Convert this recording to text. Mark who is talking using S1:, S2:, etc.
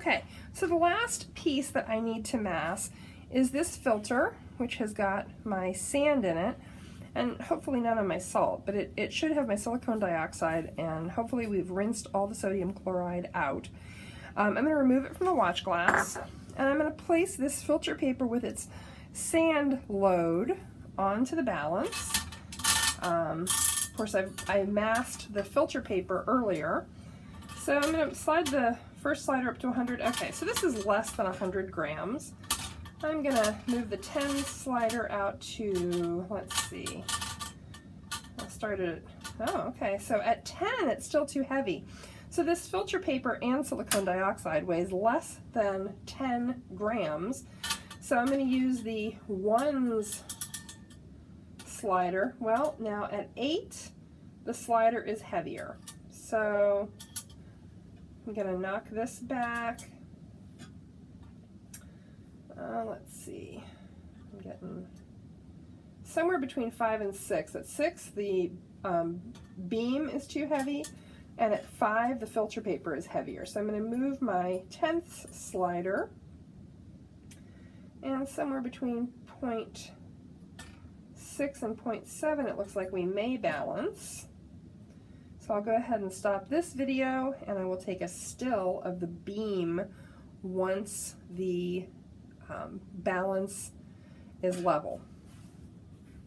S1: Okay, so the last piece that I need to mass is this filter, which has got my sand in it, and hopefully none of my salt, but it should have my silicone dioxide, and hopefully we've rinsed all the sodium chloride out. I'm going to remove it from the watch glass, and I'm going to place this filter paper with its sand load onto the balance. Of course, I masked the filter paper earlier, so I'm going to slide the first slider up to 100. Okay, so this is less than 100 grams. I'm going to move the 10 slider out to, let's see, I started at, oh, okay, so at 10 it's still too heavy. So this filter paper and silicone dioxide weighs less than 10 grams. So I'm going to use the ones slider. Well, now at 8, the slider is heavier. So I'm going to knock this back. Let's see, I'm getting somewhere between 5 and 6. At 6, the beam is too heavy, and at 5, the filter paper is heavier. So I'm going to move my 10th slider, and somewhere between 0.6 and 0.7, it looks like we may balance. So I'll go ahead and stop this video, and I will take a still of the beam once the balance is level.